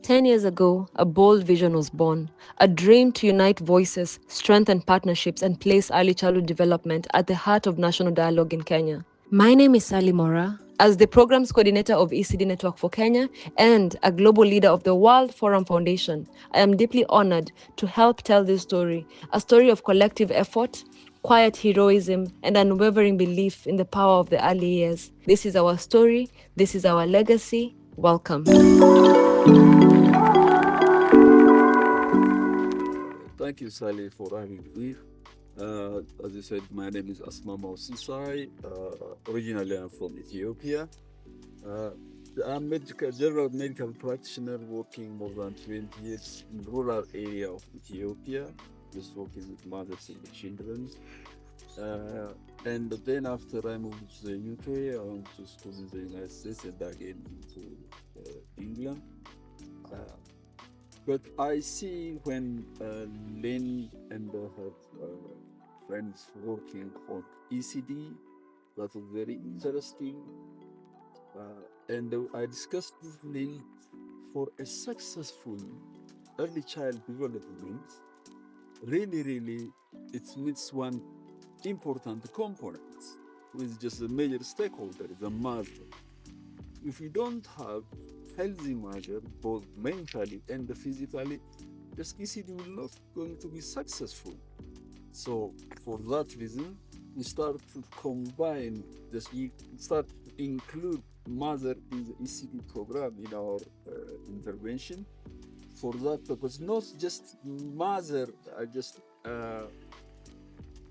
10 years ago, a bold vision was born, a dream to unite voices, strengthen partnerships, and place early childhood development at the heart of national dialogue in Kenya. My name is Sally Mora. As the programs coordinator of ECD Network for Kenya and a global leader of the World Forum Foundation, I am deeply honored to help tell this story, a story of collective effort, quiet heroism, and unwavering belief in the power of the early years. This is our story, this is our legacy. Welcome. Thank you, Sally, for having me. As you said, my name is Asmamaw Yigeremu. Originally, I'm from Ethiopia. Uh, I'm general medical practitioner working more than 20 years in rural area of Ethiopia, just working with mothers and children. And then after I moved to the UK, I went to school in the United States and again to England. Uh, but I see when Lynn and her friends working on ECD, that was very interesting. And I discussed with Lynn for a successful early child development. Really, it needs one important component, who is just a major stakeholder, the mother. If we don't have healthy mother, both mentally and physically, this ECD will not going to be successful. So for that reason, we start to combine this. We start to include mother in the ECD program in our intervention. For that purpose, not just mother, just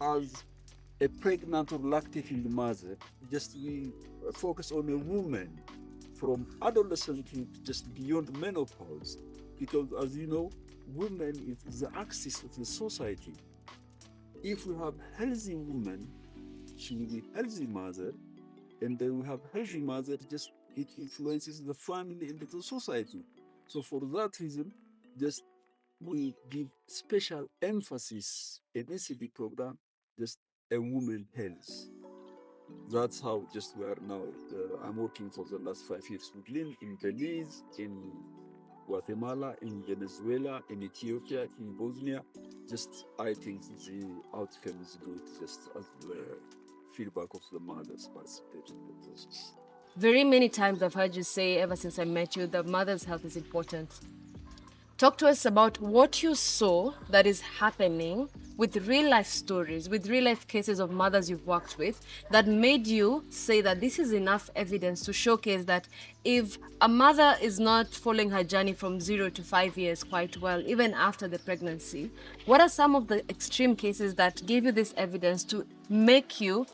as a pregnant or lactating mother, just we focus on a woman from adolescent to just beyond menopause, because as you know, women is the axis of the society. If we have healthy woman, she will be healthy mother, and then we have healthy mother, just it influences the family and the society. So for that reason, just we give special emphasis in ECD program, just a woman health. That's how just we are now. I'm working for the last 5 years with Lynn in Belize, in Guatemala, in Venezuela, in Ethiopia, in Bosnia. Just I think the outcome is good, just as the feedback of the mothers participating in the process. Very many times I've heard you say, ever since I met you, that mother's health is important. Talk to us about what you saw that is happening with real life stories, with real life cases of mothers you've worked with, that made you say that this is enough evidence to showcase that if a mother is not following her journey from 0 to 5 years quite well, even after the pregnancy, what are some of the extreme cases that gave you this evidence to make you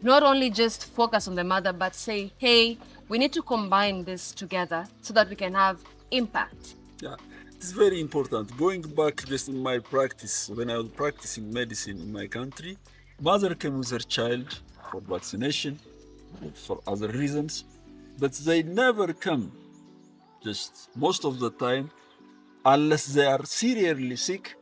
not only just focus on the mother, but say, hey, we need to combine this together so that we can have impact? Yeah, it's very important. Going back just in my practice, when I was practicing medicine in my country, mother came with her child for vaccination, for other reasons, but they never come, just most of the time, unless they are seriously sick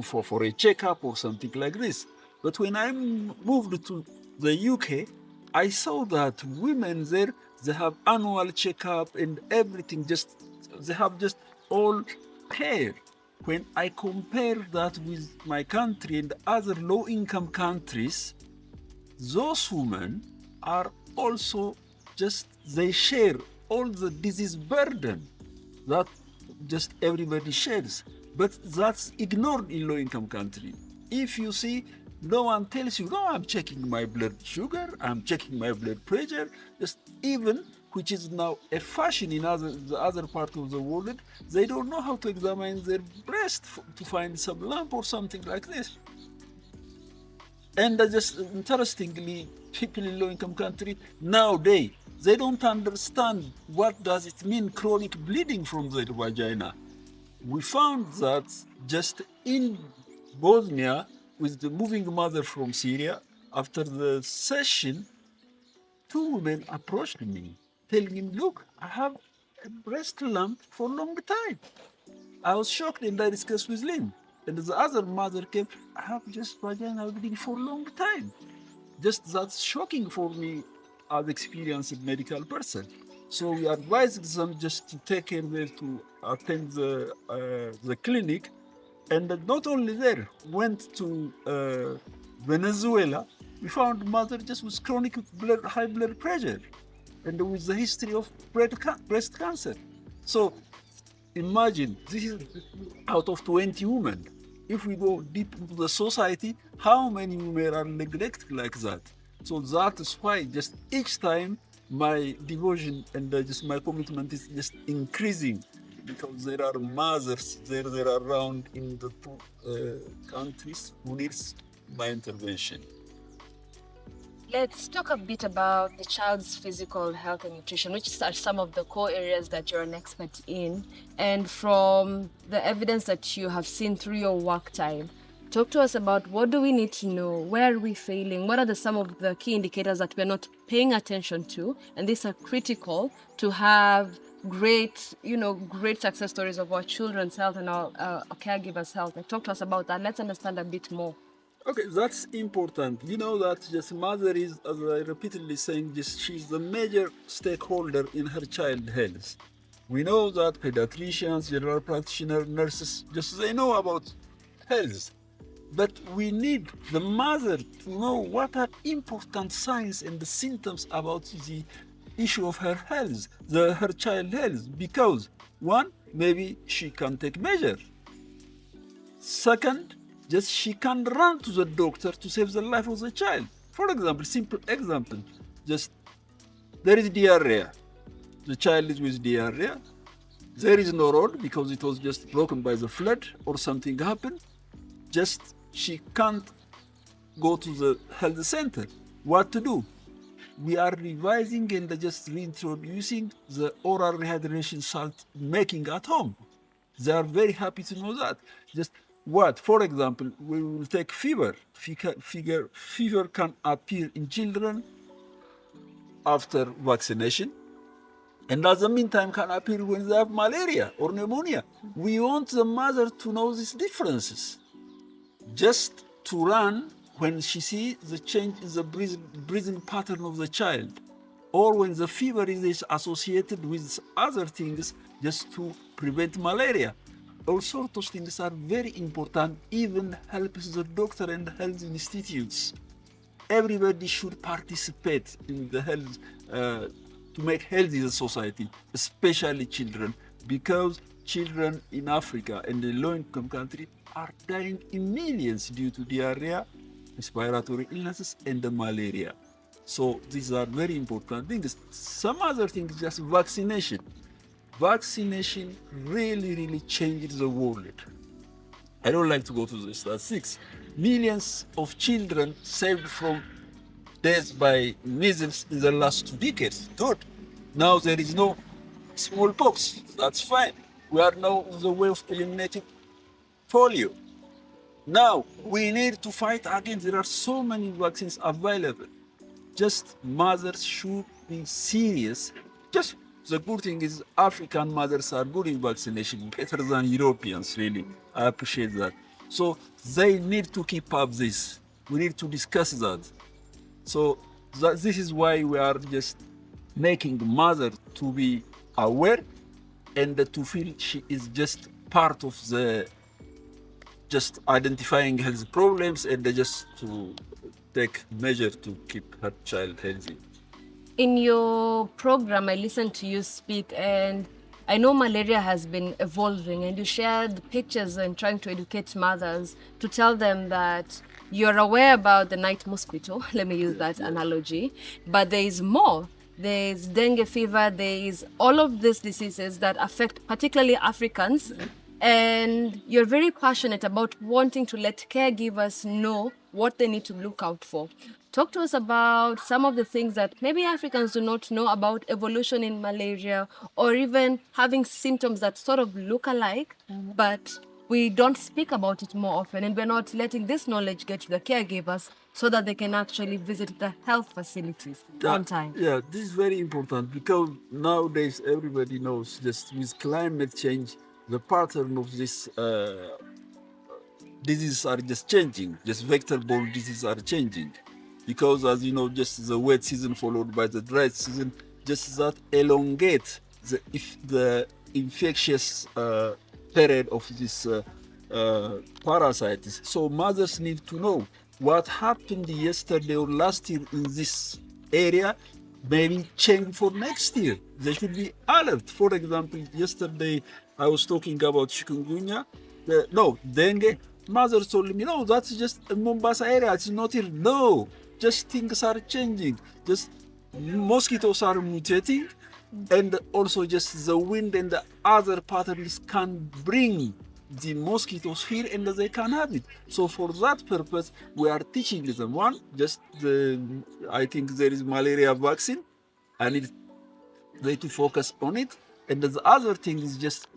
for a checkup or something like this. But when I moved to the UK, I saw that women there, they have annual checkup and everything, just they have just all care. When I compare that with my country and other low-income countries, those women are also just, they share all the disease burden that just everybody shares. But that's ignored in low-income country. If you see, no one tells you, no, I'm checking my blood sugar, I'm checking my blood pressure, just even, which is now a fashion in the other part of the world, they don't know how to examine their breast to find some lump or something like this. And just interestingly, people in low-income country nowadays, they don't understand what does it mean chronic bleeding from the vagina. We found that just in Bosnia, with the moving mother from Syria, after the session, two women approached me, telling him, look, I have a breast lump for a long time. I was shocked and I discussed with Lynn. And the other mother came, I have just vaginal bleeding for a long time. Just that's shocking for me as experienced medical person. So we advised them just to take care there to attend the clinic, and not only there, went to Venezuela. We found mother just with chronic high blood pressure, and with the history of breast cancer. So imagine this is out of 20 women. If we go deep into the society, how many women are neglected like that? So that is why just each time my devotion and just my commitment is just increasing, because there are mothers there around in the two countries who needs my intervention. Let's talk a bit about the child's physical health and nutrition, which are some of the core areas that you're an expert in. And from the evidence that you have seen through your work time, talk to us about what do we need to know? Where are we failing? What are some of the key indicators that we're not paying attention to? And these are critical to have great success stories of our children's health and our caregivers' health. And talk to us about that. Let's understand a bit more. Okay, that's important. You know that just mother is, as I repeatedly saying, just she's the major stakeholder in her child health. We know that pediatricians, general practitioners, nurses, just they know about health. But we need the mother to know what are important signs and the symptoms about the issue of her health, her child health. Because one, maybe she can take measure. Second, just she can run to the doctor to save the life of the child. For example, simple example, just there is diarrhea. The child is with diarrhea. There is no road because it was just broken by the flood or something happened. Just she can't go to the health center. What to do? We are revising and just reintroducing the oral rehydration salt making at home. They are very happy to know that. Just what? For example, we will take fever. Fever can appear in children after vaccination, and at the meantime can appear when they have malaria or pneumonia. We want the mother to know these differences, just to run when she sees the change in the breathing pattern of the child, or when the fever is associated with other things, just to prevent malaria. All sorts of things are very important, even helps the doctor and health institutes. Everybody should participate in the health, to make healthy the society, especially children, because children in Africa and the low-income country are dying in millions due to diarrhea, respiratory illnesses, and the malaria. So these are very important things. Some other things, just vaccination. Vaccination really changes the world. I don't like to go to the statistics. Millions of children saved from death by measles in the last 2 decades. Good. Now there is no smallpox. That's fine. We are now on the way of eliminating polio. Now we need to fight again. There are so many vaccines available. Just mothers should be serious. Just the good thing is African mothers are good in vaccination, better than Europeans, really. I appreciate that. So they need to keep up this. We need to discuss that. So this is why we are just making the mother to be aware and to feel she is just part of the just identifying health problems and just to take measure to keep her child healthy. In your program, I listened to you speak, and I know malaria has been evolving, and you shared pictures and trying to educate mothers to tell them that you're aware about the night mosquito, let me use that analogy, but there is more. There's dengue fever, there is all of these diseases that affect particularly Africans, and you're very passionate about wanting to let caregivers know what they need to look out for. Talk to us about some of the things that maybe Africans do not know about evolution in malaria, or even having symptoms that sort of look alike, but we don't speak about it more often, and we're not letting this knowledge get to the caregivers so that they can actually visit the health facilities on time. Yeah, this is very important because nowadays everybody knows just with climate change, the pattern of this diseases are just changing. Just vector-borne diseases are changing because, as you know, just the wet season followed by the dry season, just that elongate the infectious period of this parasites. So mothers need to know what happened yesterday or last year in this area, maybe change for next year. They should be alert. For example, yesterday I was talking about chikungunya, no, dengue. Mothers told me, no, that's just a Mombasa area, it's not here. No, just things are changing. Just mosquitoes are mutating, and also just the wind and the other patterns can bring the mosquitoes here and they can have it. So for that purpose, we are teaching them. One, just I think there is malaria vaccine. I need they to focus on it. And the other thing is just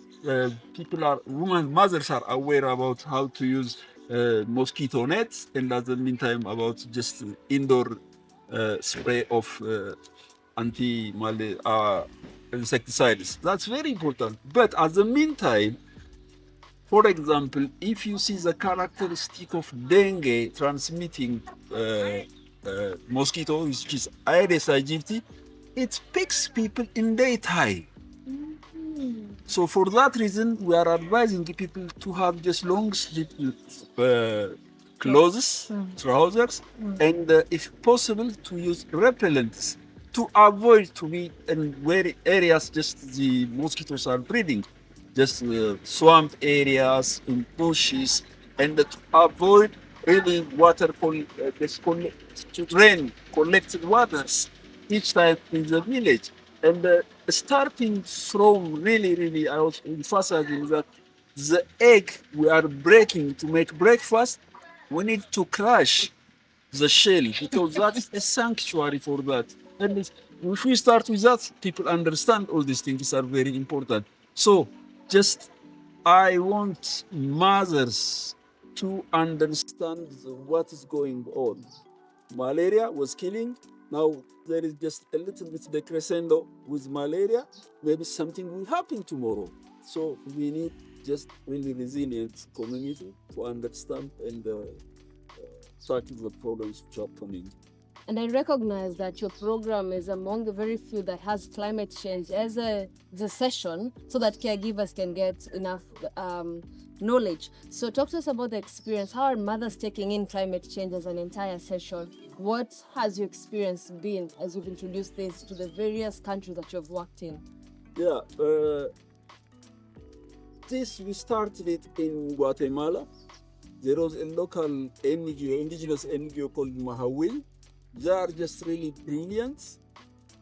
mothers are aware about how to use mosquito nets, and at the meantime about just indoor spray of insecticides. That's very important. But at the meantime, for example, if you see the characteristic of dengue transmitting mosquito, which is Aedes aegypti, it picks people in daytime. So for that reason, we are advising the people to have just long sleeve clothes, trousers, and if possible, to use repellents to avoid to be in where areas just the mosquitoes are breeding, just swamp areas, in bushes, and to avoid really rain collected waters each time in the village. And starting from really, I was emphasizing that the egg we are breaking to make breakfast, we need to crush the shell because that's a sanctuary for that. And if we start with that, people understand all these things are very important. So just I want mothers to understand what is going on. Malaria was killing. Now there is just a little bit the crescendo with malaria. Maybe something will happen tomorrow. So we need just really resilient community to understand and tackle the problems which are coming. And I recognize that your program is among the very few that has climate change as the session so that caregivers can get enough knowledge. So talk to us about the experience. How are mothers taking in climate change as an entire session? What has your experience been as you've introduced this to the various countries that you've worked in? Yeah, we started it in Guatemala. There was a local NGO, indigenous NGO called Mahawil. They are just really brilliant.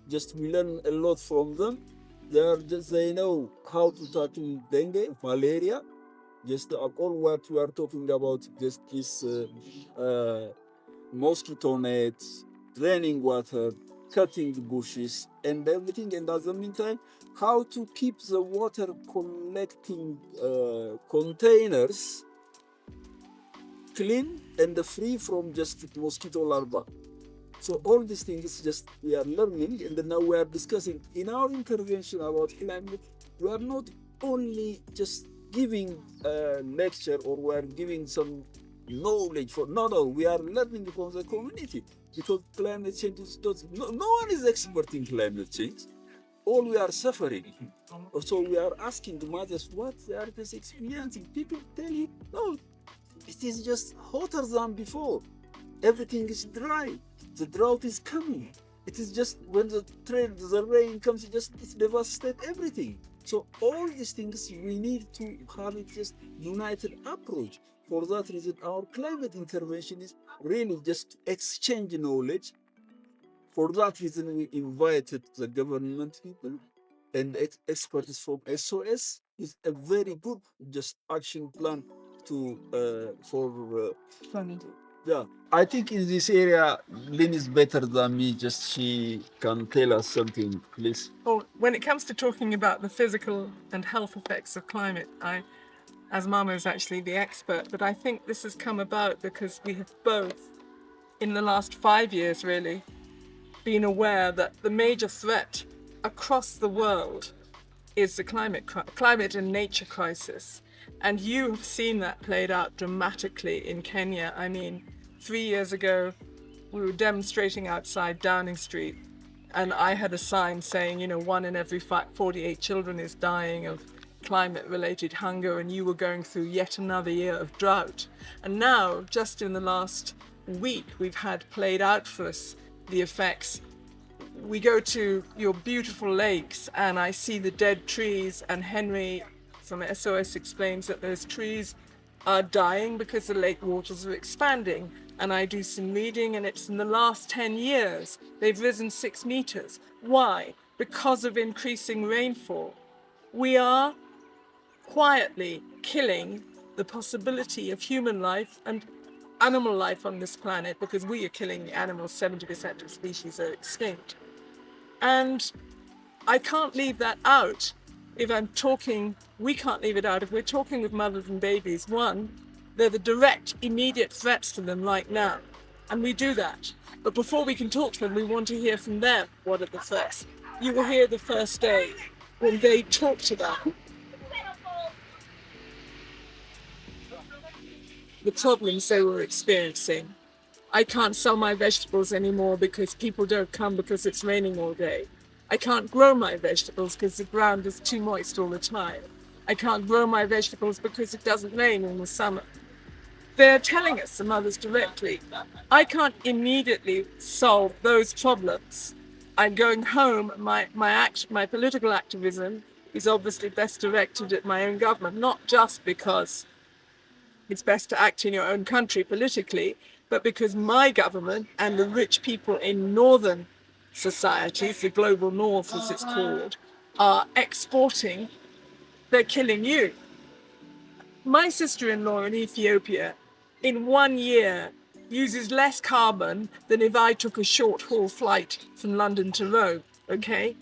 Just we learn a lot from them. They know how to tackle dengue, malaria. Just all what we are talking about, just this mosquito nets, draining water, cutting the bushes, and everything. And at the meantime, how to keep the water collecting containers clean and free from just mosquito larvae. So all these things just we are learning, and then now we are discussing in our intervention about climate. We are not only just giving a lecture or we are giving some knowledge for no, we are learning from the community because climate change is no one is expert in climate change. All we are suffering. So we are asking the mothers what they are just experiencing. People tell you, no, it is just hotter than before. Everything is dry. The drought is coming. It is just when the rain comes, it devastates everything. So all these things we need to have it just united approach. For that reason, our climate intervention is really just to exchange knowledge. For that reason, we invited the government people and experts from SOS. Is a very good just action plan to for yeah. I think in this area, Lynn is better than me. Just she can tell us something, please. Well, when it comes to talking about the physical and health effects of climate, Asmamaw is actually the expert, but I think this has come about because we have both, in the last 5 years really, been aware that the major threat across the world is the climate and nature crisis. And you have seen that played out dramatically in Kenya. I mean, 3 years ago, we were demonstrating outside Downing Street, and I had a sign saying, 1 in every 48 children is dying of climate-related hunger, and you were going through yet another year of drought. And now, just in the last week, we've had played out for us the effects. We go to your beautiful lakes and I see the dead trees, and Henry from SOS explains that those trees are dying because the lake waters are expanding. And I do some reading, and it's in the last 10 years they've risen 6 meters. Why? Because of increasing rainfall. We are quietly killing the possibility of human life and animal life on this planet, because we are killing the animals. 70% of species are extinct. And I can't leave that out if I'm talking, we can't leave it out if we're talking with mothers and babies. One, they're the direct, immediate threats to them right now. And we do that. But before we can talk to them, we want to hear from them what are the threats. You will hear the first day when they talk to them. The problems they were experiencing. I can't sell my vegetables anymore because people don't come because it's raining all day. I can't grow my vegetables because the ground is too moist all the time. I can't grow my vegetables because it doesn't rain in the summer. They're telling us, the mothers directly, I can't immediately solve those problems. I'm going home. My political activism is obviously best directed at my own government, not just because it's best to act in your own country politically, but because my government and the rich people in northern societies, the global north as it's called, are exporting. They're killing you. My sister-in-law in Ethiopia, in 1 year, uses less carbon than if I took a short-haul flight from London to Rome, okay?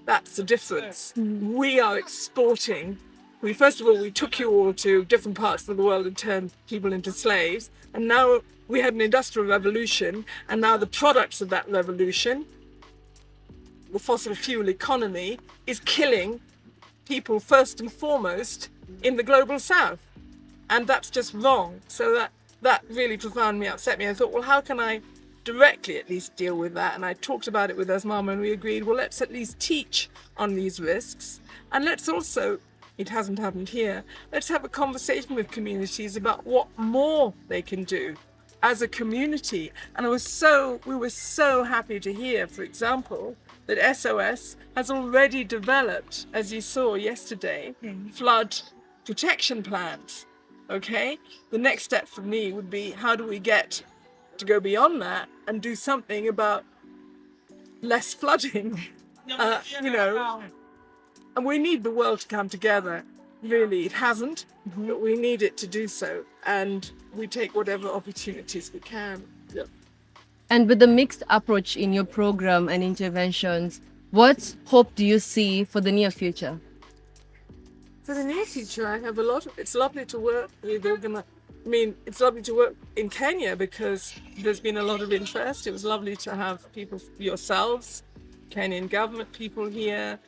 That's the difference. We are exporting. First of all, we took you all to different parts of the world and turned people into slaves. And now we had an industrial revolution. And now the products of that revolution, the fossil fuel economy, is killing people first and foremost in the global south. And that's just wrong. So that really profoundly upset me. I thought, well, how can I directly at least deal with that? And I talked about it with Asmamaw, and we agreed, well, let's at least teach on these risks. And let's also, it hasn't happened here, let's have a conversation with communities about what more they can do as a community. And we were so happy to hear, for example, that SOS has already developed, as you saw yesterday, flood protection plans. Okay? The next step for me would be, how do we get to go beyond that and do something about less flooding? And we need the world to come together. Really, it hasn't, but we need it to do so. And we take whatever opportunities we can. Yeah. And with the mixed approach in your program and interventions, what hope do you see for the near future? For the near future, I have a lot of, it's lovely to work with it's lovely to work in Kenya because there's been a lot of interest. It was lovely to have people, yourselves, Kenyan government people here,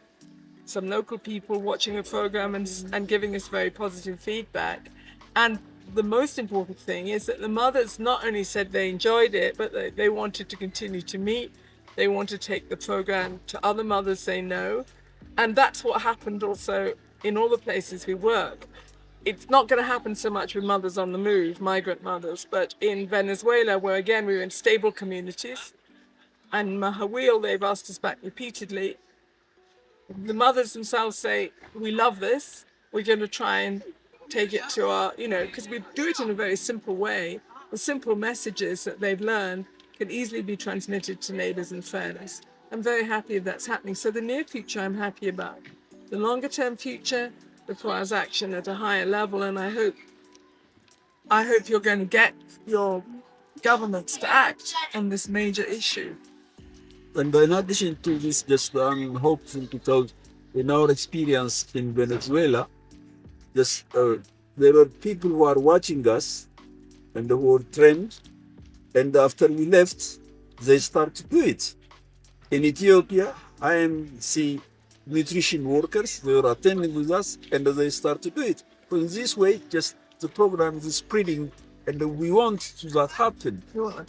some local people watching the program and giving us very positive feedback. And the most important thing is that the mothers not only said they enjoyed it, but they wanted to continue to meet. They want to take the program to other mothers they know. And that's what happened also in all the places we work. It's not going to happen so much with mothers on the move, migrant mothers, but in Venezuela, where again we were in stable communities, and Mahawil, they've asked us back repeatedly. The mothers themselves say, we love this. We're going to try and take it to our, because we do it in a very simple way. The simple messages that they've learned can easily be transmitted to neighbors and friends. I'm very happy if that's happening. So the near future I'm happy about. The longer term future requires action at a higher level, and I hope you're going to get your governments to act on this major issue. And in addition to this, just I'm hopeful because in our experience in Venezuela, there were people who are watching us and who were trained, and after we left, they start to do it. In Ethiopia, I see nutrition workers, they were attending with us, and they start to do it. So in this way, just the program is spreading, and we want that happen.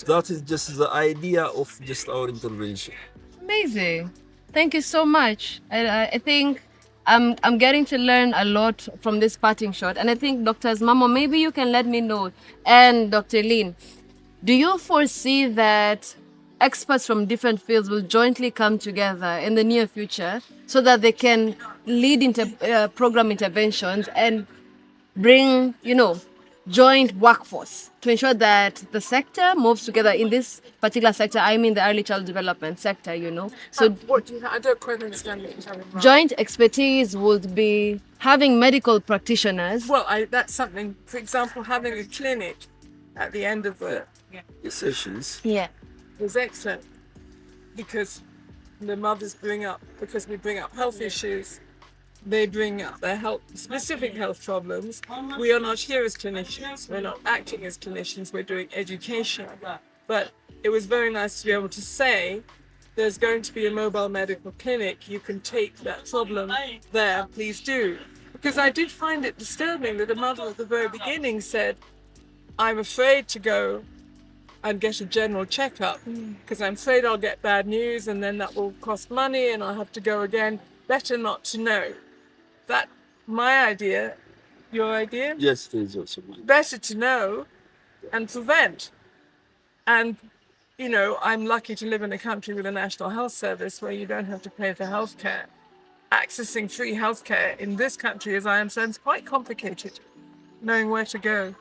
That is just the idea of just our intervention. amazing. Thank you so much. I think I'm getting to learn a lot from this parting shot. And I think Dr. Asmamaw, maybe you can let me know. And Dr. Lynn, do you foresee that experts from different fields will jointly come together in the near future so that they can lead program interventions and bring, joint workforce to ensure that the sector moves together in this particular sector? I mean, the early child development sector, So What do you? I don't quite understand what you're talking about. joint expertise would be having medical practitioners. Well, that's something. For example, having a clinic at the end of the Sessions. Yeah. was excellent because the mothers because we bring up health issues, they bring up their specific health problems. We are not here as clinicians, we're not acting as clinicians, we're doing education. But it was very nice to be able to say, there's going to be a mobile medical clinic, you can take that problem there, please do. Because I did find it disturbing that a mother at the very beginning said, I'm afraid to go and get a general checkup because I'm afraid I'll get bad news and then that will cost money and I'll have to go again. Better not to know. That my idea, your idea? Yes, it is also mine. Better to know and prevent. And, I'm lucky to live in a country with a national health service where you don't have to pay for healthcare. Accessing free healthcare in this country, as I understand, is quite complicated, knowing where to go.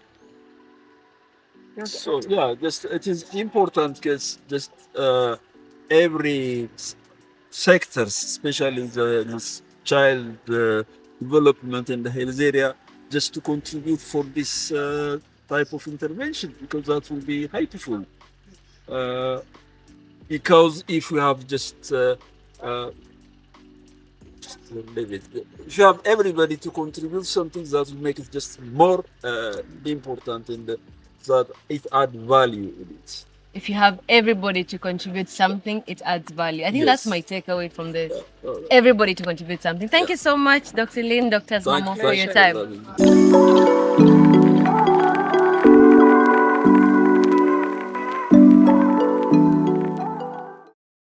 So yeah, it is important because every sectors, especially this child development in the health area, just to contribute for this type of intervention because that will be helpful. Because if we have just leave it. If you have everybody to contribute something, that will make it just more important that it add value in it. If you have everybody to contribute something, it adds value. I think that's my takeaway from this. Everybody to contribute something. Thank you so much, Dr. Lynn, Dr. Asmamaw, for your time.